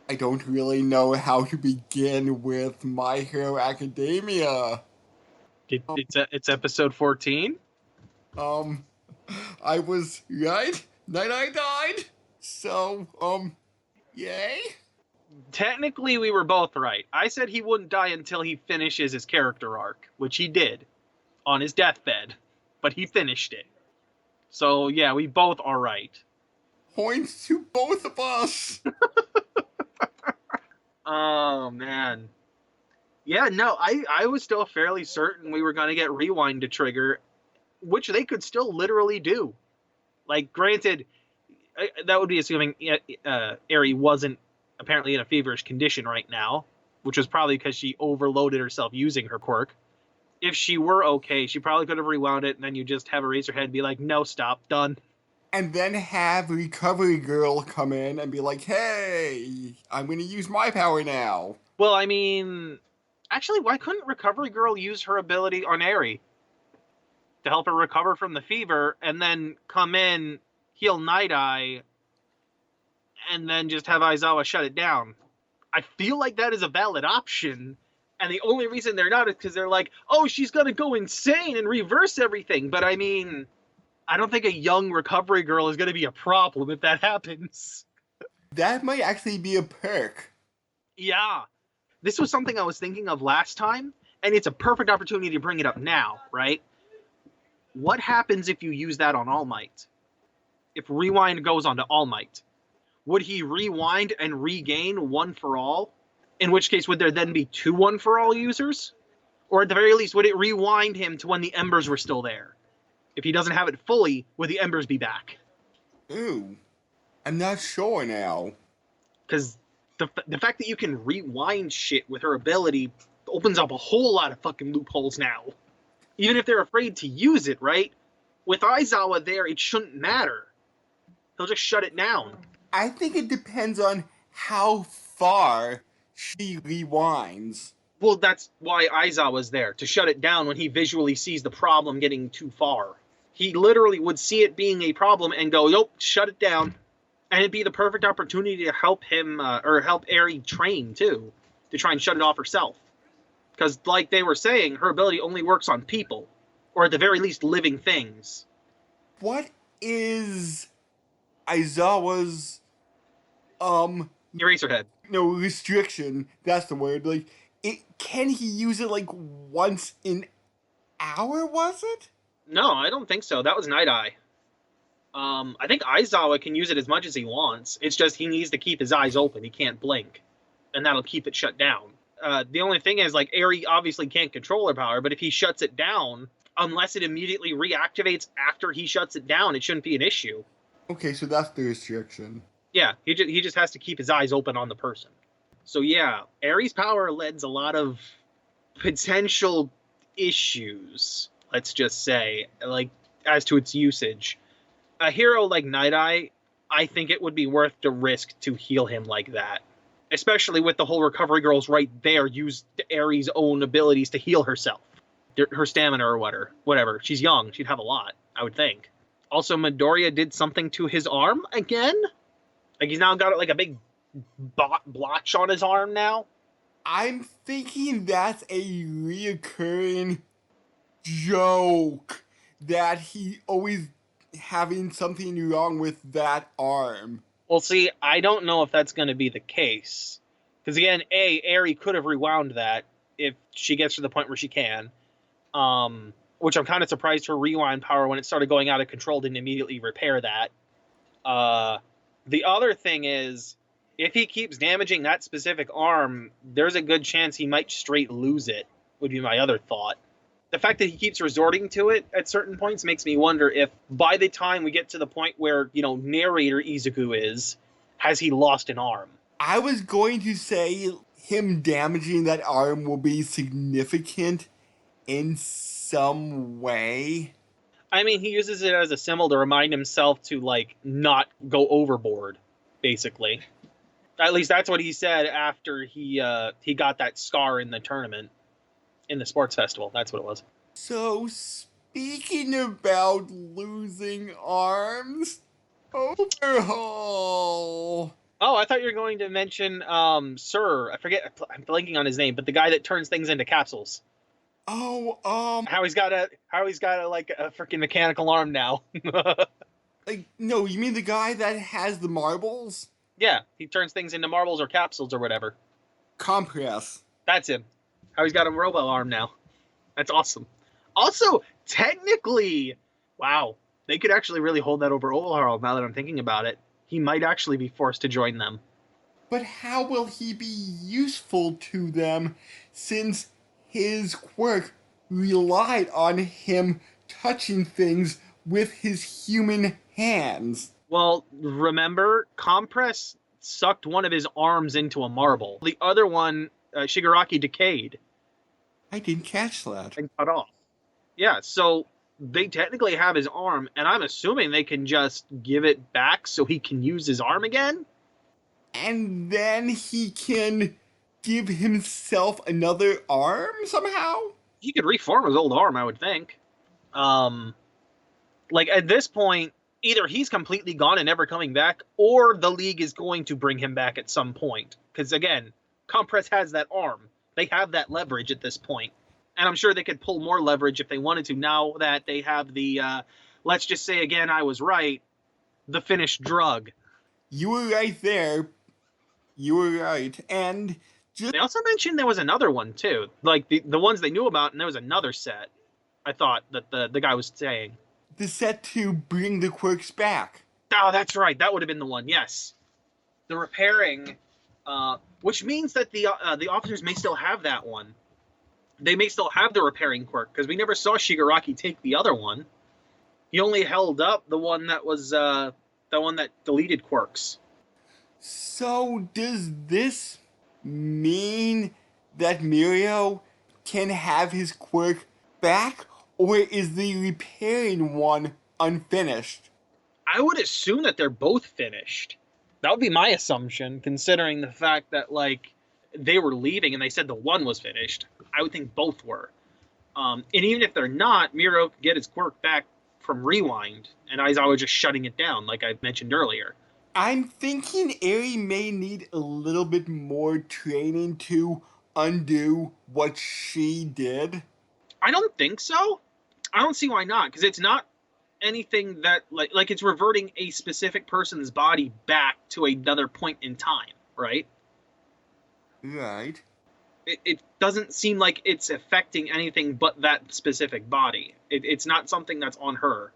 I don't really know how to begin with My Hero Academia. Um, It's episode 14. um, I was right. Night I died. So, yay. Technically, we were both right. I said he wouldn't die until he finishes his character arc, which he did on his deathbed, but he finished it. So yeah, we both are right. Points to both of us. Oh man. Yeah, no, I was still fairly certain we were going to get rewind to trigger, which they could still literally do. Like, granted, that would be assuming Eri wasn't apparently in a feverish condition right now, which was probably because she overloaded herself using her quirk. If she were okay, she probably could have rewound it, and then you just have Eraserhead and be like, no, stop, done. And then have Recovery Girl come in and be like, hey, I'm gonna use my power now. Well, I mean, actually, why couldn't Recovery Girl use her ability on Eri to help her recover from the fever, and then come in, heal Night Eye, and then just have Aizawa shut it down? I feel like that is a valid option. And the only reason they're not is because they're like, oh, she's going to go insane and reverse everything. But I mean, I don't think a young recovery girl is going to be a problem if that happens. That might actually be a perk. Yeah. This was something I was thinking of last time, and it's a perfect opportunity to bring it up now, right? What happens if you use that on All Might? If Rewind goes on to All Might, would he rewind and regain one for all? In which case, would there then be two one for all users? Or at the very least, would it rewind him to when the embers were still there? If he doesn't have it fully, would the embers be back? Ooh, I'm not sure now. Because the fact that you can rewind shit with her ability opens up a whole lot of fucking loopholes now. Even if they're afraid to use it, right? With Aizawa there, it shouldn't matter. He'll just shut it down. I think it depends on how far she rewinds. Well, that's why Aizawa's there, to shut it down when he visually sees the problem getting too far. He literally would see it being a problem and go, "Nope, shut it down." And it'd be the perfect opportunity to help him, or help Eri train, too, to try and shut it off herself. Because, like they were saying, her ability only works on people, or at the very least, living things. What is Aizawa's um Eraserhead. no restriction? That's the word. Like, it can he use it like once an hour? Was it? No, I don't think so. That was Night Eye. I think Aizawa can use it as much as he wants. It's just he needs to keep his eyes open. He can't blink, and that'll keep it shut down. The only thing is, like, Eri obviously can't control her power, but if he shuts it down, unless it immediately reactivates after he shuts it down, it shouldn't be an issue. Okay, so that's the restriction. Yeah, he just has to keep his eyes open on the person. So yeah, Eri's power lends a lot of potential issues, let's just say, like, as to its usage. A hero like Night Eye, I think it would be worth the risk to heal him like that. Especially with the whole recovery girls right there use Eri's own abilities to heal herself. Her stamina or whatever. She's young. She'd have a lot, I would think. Also, Midoriya did something to his arm again. Like, he's now got like a big blotch on his arm now. I'm thinking that's a reoccurring joke that he always having something wrong with that arm. Well, see, I don't know if that's going to be the case. Because again, Eri could have rewound that if she gets to the point where she can. Which I'm kind of surprised her rewind power, when it started going out of control, didn't immediately repair that. The other thing is, if he keeps damaging that specific arm, there's a good chance he might straight lose it, would be my other thought. The fact that he keeps resorting to it at certain points makes me wonder if by the time we get to the point where, narrator Izuku is, has he lost an arm? I was going to say him damaging that arm will be significant in some way. I mean, he uses it as a symbol to remind himself to, like, not go overboard, basically. At least that's what he said after he got that scar in the tournament, in the sports festival. That's what it was. So, speaking about losing arms, overhaul. Oh, I thought you were going to mention Sir. I forget. I'm blanking on his name, but the guy that turns things into capsules. Oh, How he's got a like a freaking mechanical arm now. like, no, you mean the guy that has the marbles? Yeah, he turns things into marbles or capsules or whatever. Compress. That's him. How he's got a robo arm now. That's awesome. Also, technically, wow, they could actually really hold that over Overhaul now that I'm thinking about it. He might actually be forced to join them. But how will he be useful to them since his quirk relied on him touching things with his human hands? Well, remember, Compress sucked one of his arms into a marble. The other one, Shigaraki, decayed I didn't catch that. and cut off. Yeah, so they technically have his arm, and I'm assuming they can just give it back so he can use his arm again? And then he can give himself another arm somehow? He could reform his old arm, I would think. Like, at this point, either he's completely gone and never coming back, or the League is going to bring him back at some point. Because, again, Compress has that arm. They have that leverage at this point. And I'm sure they could pull more leverage if they wanted to now that they have the, let's just say again, I was right, the finished drug. You were right there. You were right. And just They also mentioned there was another one, too. Like, the ones they knew about, and there was another set, I thought, that the guy was saying. the set to bring the quirks back. Oh, that's right. That would have been the one. Yes, the repairing, which means that the officers may still have that one. They may still have the repairing quirk because we never saw Shigaraki take the other one. He only held up the one that was the one that deleted quirks. So does this mean that Mirio can have his quirk back, or is the repairing one unfinished? I would assume that they're both finished. That would be my assumption, considering the fact that like they were leaving and they said the one was finished. I would think both were. And even if they're not, Miro could get his quirk back from Rewind, and Aizawa just shutting it down, like I mentioned earlier. I'm thinking Eri may need a little bit more training to undo what she did. I don't think so. I don't see why not, because it's not anything that like it's reverting a specific person's body back to another point in time, right? Right. It doesn't seem like it's affecting anything but that specific body. It's not something that's on her.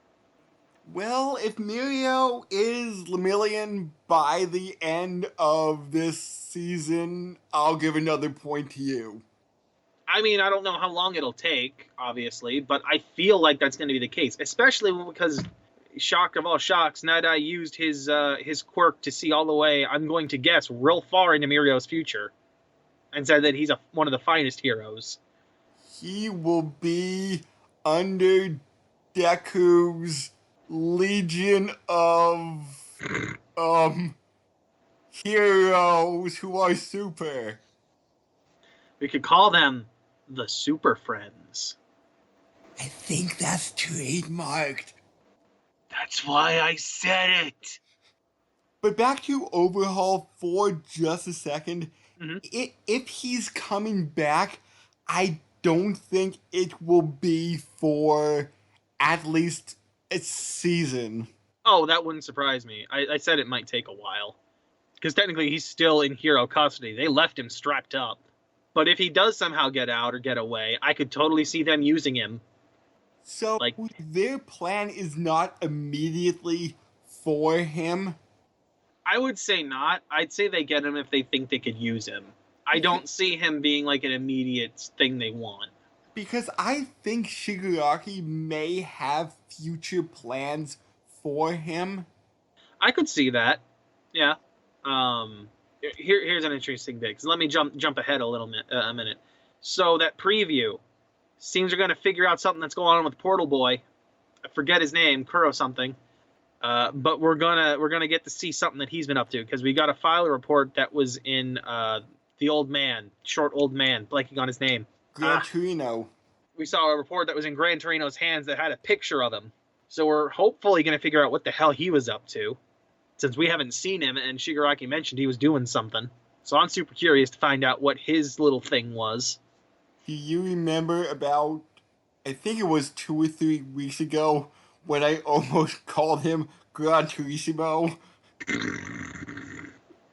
Well, if Mirio is Lemillion by the end of this season, I'll give another point to you. I mean, I don't know how long it'll take, obviously, but I feel like that's going to be the case, especially because, shock of all shocks, Nadai used his quirk to see all the way, I'm going to guess, real far into Mirio's future, and said that he's one of the finest heroes. He will be under Deku's legion of heroes who are super. We could call them the Super Friends. I think that's trademarked. That's why I said it. But back to Overhaul for just a second. Mm-hmm. If he's coming back, I don't think it will be for at least a season. Oh, that wouldn't surprise me. I said it might take a while. Because technically he's still in hero custody. They left him strapped up. But if he does somehow get out or get away, I could totally see them using him. So Like, their plan is not immediately for him? I would say not. I'd say they get him if they think they could use him. I don't see him being like an immediate thing they want. Because I think Shigaraki may have future plans for him. I could see that. Yeah. Here's an interesting bit. Because let me jump ahead a minute. So that preview seems they're going to figure out something that's going on with Portal Boy. I forget his name, Kuro something. But we're gonna get to see something that he's been up to, because we got a file report that was in the old man, short old man, blanking on his name. Gran Torino. We saw a report that was in Gran Torino's hands that had a picture of him. So we're hopefully gonna figure out what the hell he was up to. since we haven't seen him, and Shigaraki mentioned he was doing something. So I'm super curious to find out what his little thing was. Do you remember about, I think it was 2 or 3 weeks ago, when I almost called him Gran Turismo?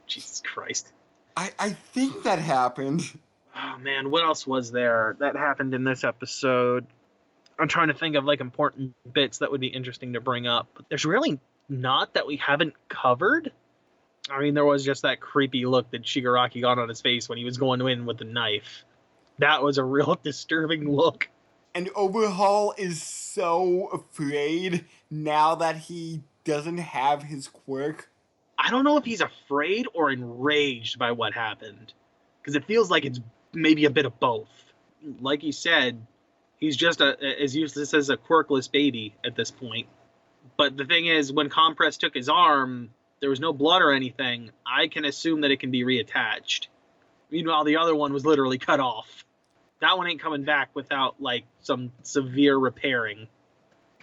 Jesus Christ. I think that happened. Oh man, what else was there that happened in this episode? I'm trying to think of like important bits that would be interesting to bring up. But there's really not that we haven't covered. I mean, there was just that creepy look that Shigaraki got on his face when he was going in with the knife. That was a real disturbing look. And Overhaul is so afraid now that he doesn't have his quirk. I don't know if he's afraid or enraged by what happened, because it feels like it's maybe a bit of both. Like you said, he's just as useless as a quirkless baby at this point. But the thing is, when Compress took his arm, there was no blood or anything. I can assume that it can be reattached. Meanwhile, the other one was literally cut off. That one ain't coming back without like some severe repairing,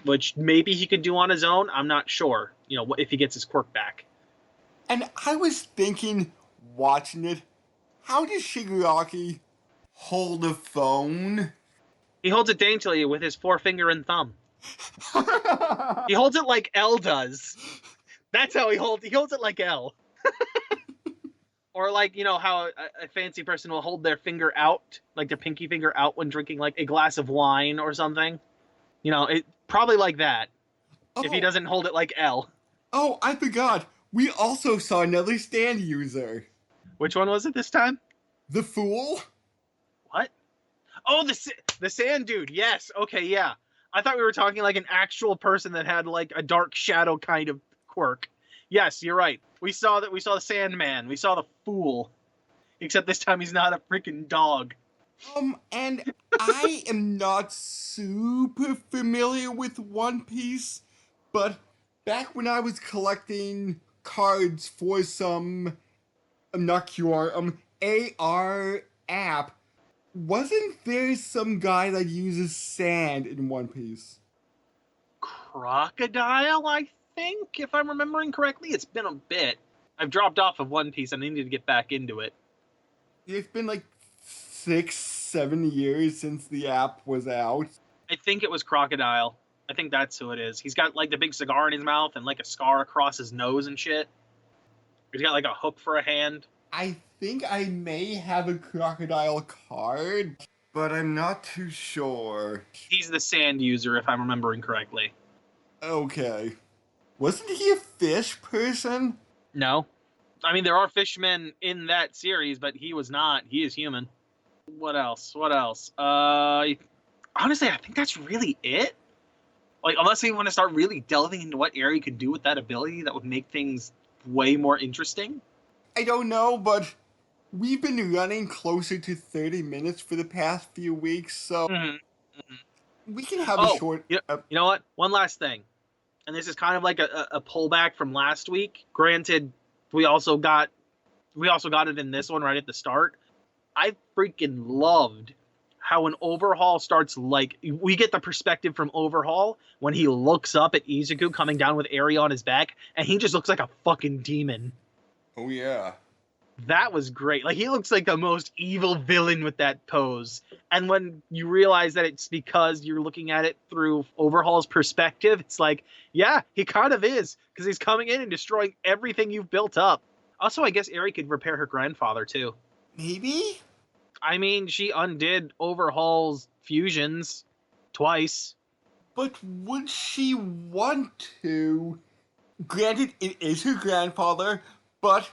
which maybe he could do on his own. I'm not sure. If he gets his quirk back. And I was thinking, watching it, how does Shigaraki hold a phone? He holds it daintily with his forefinger and thumb. He holds it like L does. That's how he holds it like L. Or like, how a fancy person will hold their finger out, like their pinky finger out when drinking like a glass of wine or something. It probably like that. If he doesn't hold it like L. Oh, I forgot. We also saw another stand user. Which one was it this time? The Fool? What? Oh, the sand dude. Yes. Okay, yeah. I thought we were talking like an actual person that had like a dark shadow kind of quirk. Yes, you're right. We saw the Sandman. We saw the Fool. Except this time he's not a freaking dog. And I am not super familiar with One Piece, but back when I was collecting cards for some not QR, AR app, wasn't there some guy that uses sand in One Piece? Crocodile, I think, if I'm remembering correctly. It's been a bit. I've dropped off of One Piece and I need to get back into it. It's been like 6-7 years since the app was out. I think it was Crocodile. I think that's who it is. He's got like the big cigar in his mouth and like a scar across his nose and shit. He's got like a hook for a hand. I think I may have a Crocodile card, but I'm not too sure. He's the sand user, if I'm remembering correctly. Okay. Wasn't he a fish person? No. I mean, there are fishmen in that series, but he was not. He is human. What else? Honestly, I think that's really it. Like, unless we want to start really delving into what Eri could do with that ability, that would make things way more interesting. I don't know, but we've been running closer to 30 minutes for the past few weeks, so we can have a short... You know what? One last thing. And this is kind of like a pullback from last week. Granted, we also got it in this one right at the start. I freaking loved how an Overhaul starts, like, we get the perspective from Overhaul when he looks up at Izuku coming down with Eri on his back, and he just looks like a fucking demon. Oh, yeah. That was great. Like, he looks like the most evil villain with that pose. And when you realize that it's because you're looking at it through Overhaul's perspective, it's like, yeah, he kind of is, because he's coming in and destroying everything you've built up. Also, I guess Eri could repair her grandfather, too. Maybe? I mean, she undid Overhaul's fusions twice. But would she want to? Granted, it is her grandfather, but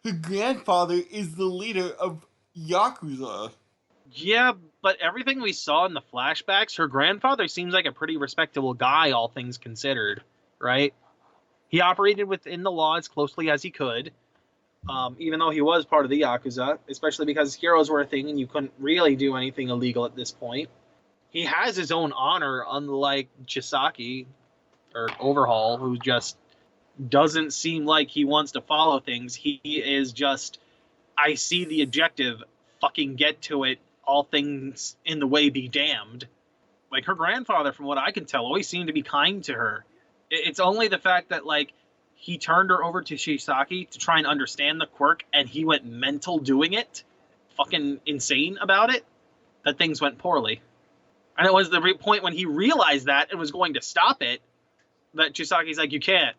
her grandfather is the leader of Yakuza. Yeah, but everything we saw in the flashbacks, her grandfather seems like a pretty respectable guy, all things considered, right? He operated within the law as closely as he could. Even though he was part of the Yakuza, especially because heroes were a thing and you couldn't really do anything illegal at this point. He has his own honor, unlike Chisaki, or Overhaul, who just doesn't seem like he wants to follow things. He is just, I see the objective, fucking get to it, all things in the way be damned. Like, her grandfather, from what I can tell, always seemed to be kind to her. It's only the fact that, like, he turned her over to Shisaki to try and understand the quirk, and he went mental doing it, fucking insane about it, that things went poorly. And it was the point when he realized that and was going to stop it, that Chisaki's like, you can't.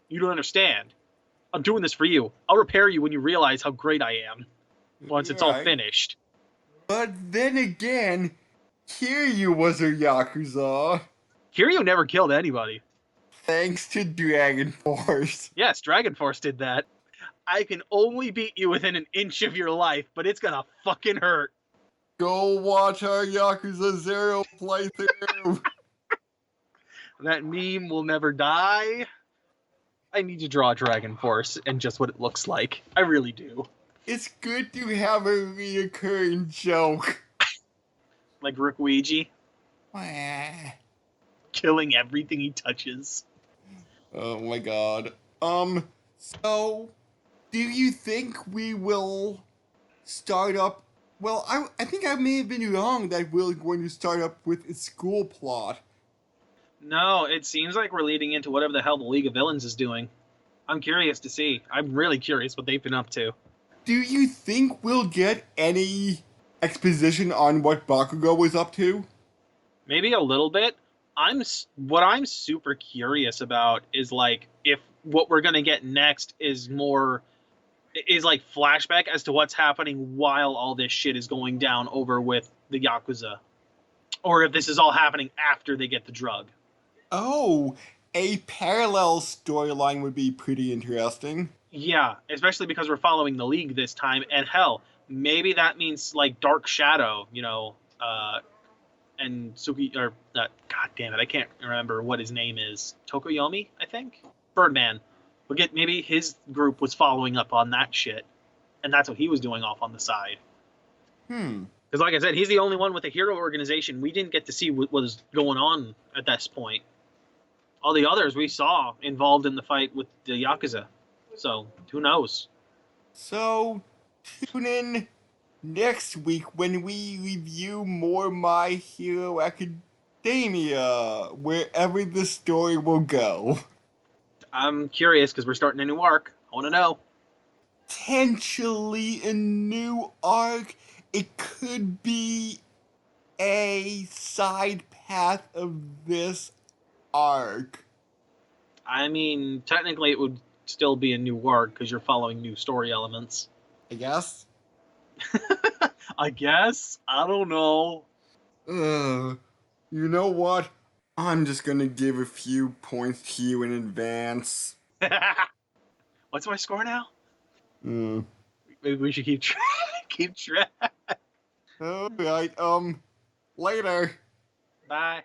You don't understand. I'm doing this for you. I'll repair you when you realize how great I am once it's all finished. But then again, Kiryu was a Yakuza. Kiryu never killed anybody. Thanks to Dragon Force. Yes, Dragon Force did that. I can only beat you within an inch of your life, but it's gonna fucking hurt. Go watch our Yakuza 0 playthrough. That meme will never die. I need to draw Dragon Force and just what it looks like. I really do. It's good to have a reoccurring joke. Like Rikuiji. Wah. Killing everything he touches. Oh my god. So, do you think we will start up... Well, I think I may have been wrong that we're going to start up with a school plot. No, it seems like we're leading into whatever the hell the League of Villains is doing. I'm curious to see. I'm really curious what they've been up to. Do you think we'll get any exposition on what Bakugo was up to? Maybe a little bit. What I'm super curious about is like if what we're gonna get next is like flashback as to what's happening while all this shit is going down over with the Yakuza, or if this is all happening after they get the drug. Oh, a parallel storyline would be pretty interesting. Yeah, especially because we're following the League this time, and hell, maybe that means like Dark Shadow, and Suki, or God damn it, I can't remember what his name is. Tokoyomi, I think? Birdman. Maybe his group was following up on that shit, and that's what he was doing off on the side. Because like I said, he's the only one with a hero organization. We didn't get to see what was going on at this point. All the others we saw involved in the fight with the Yakuza. So, who knows? So, tune in next week when we review more My Hero Academia, wherever the story will go. I'm curious because we're starting a new arc. I want to know. Potentially a new arc. It could be a side path of this arc. I mean, technically it would still be a new arc because you're following new story elements. I guess? I guess? I don't know. You know what? I'm just gonna give a few points to you in advance. What's my score now? Hmm. Maybe we should keep track. Alright, later. Bye.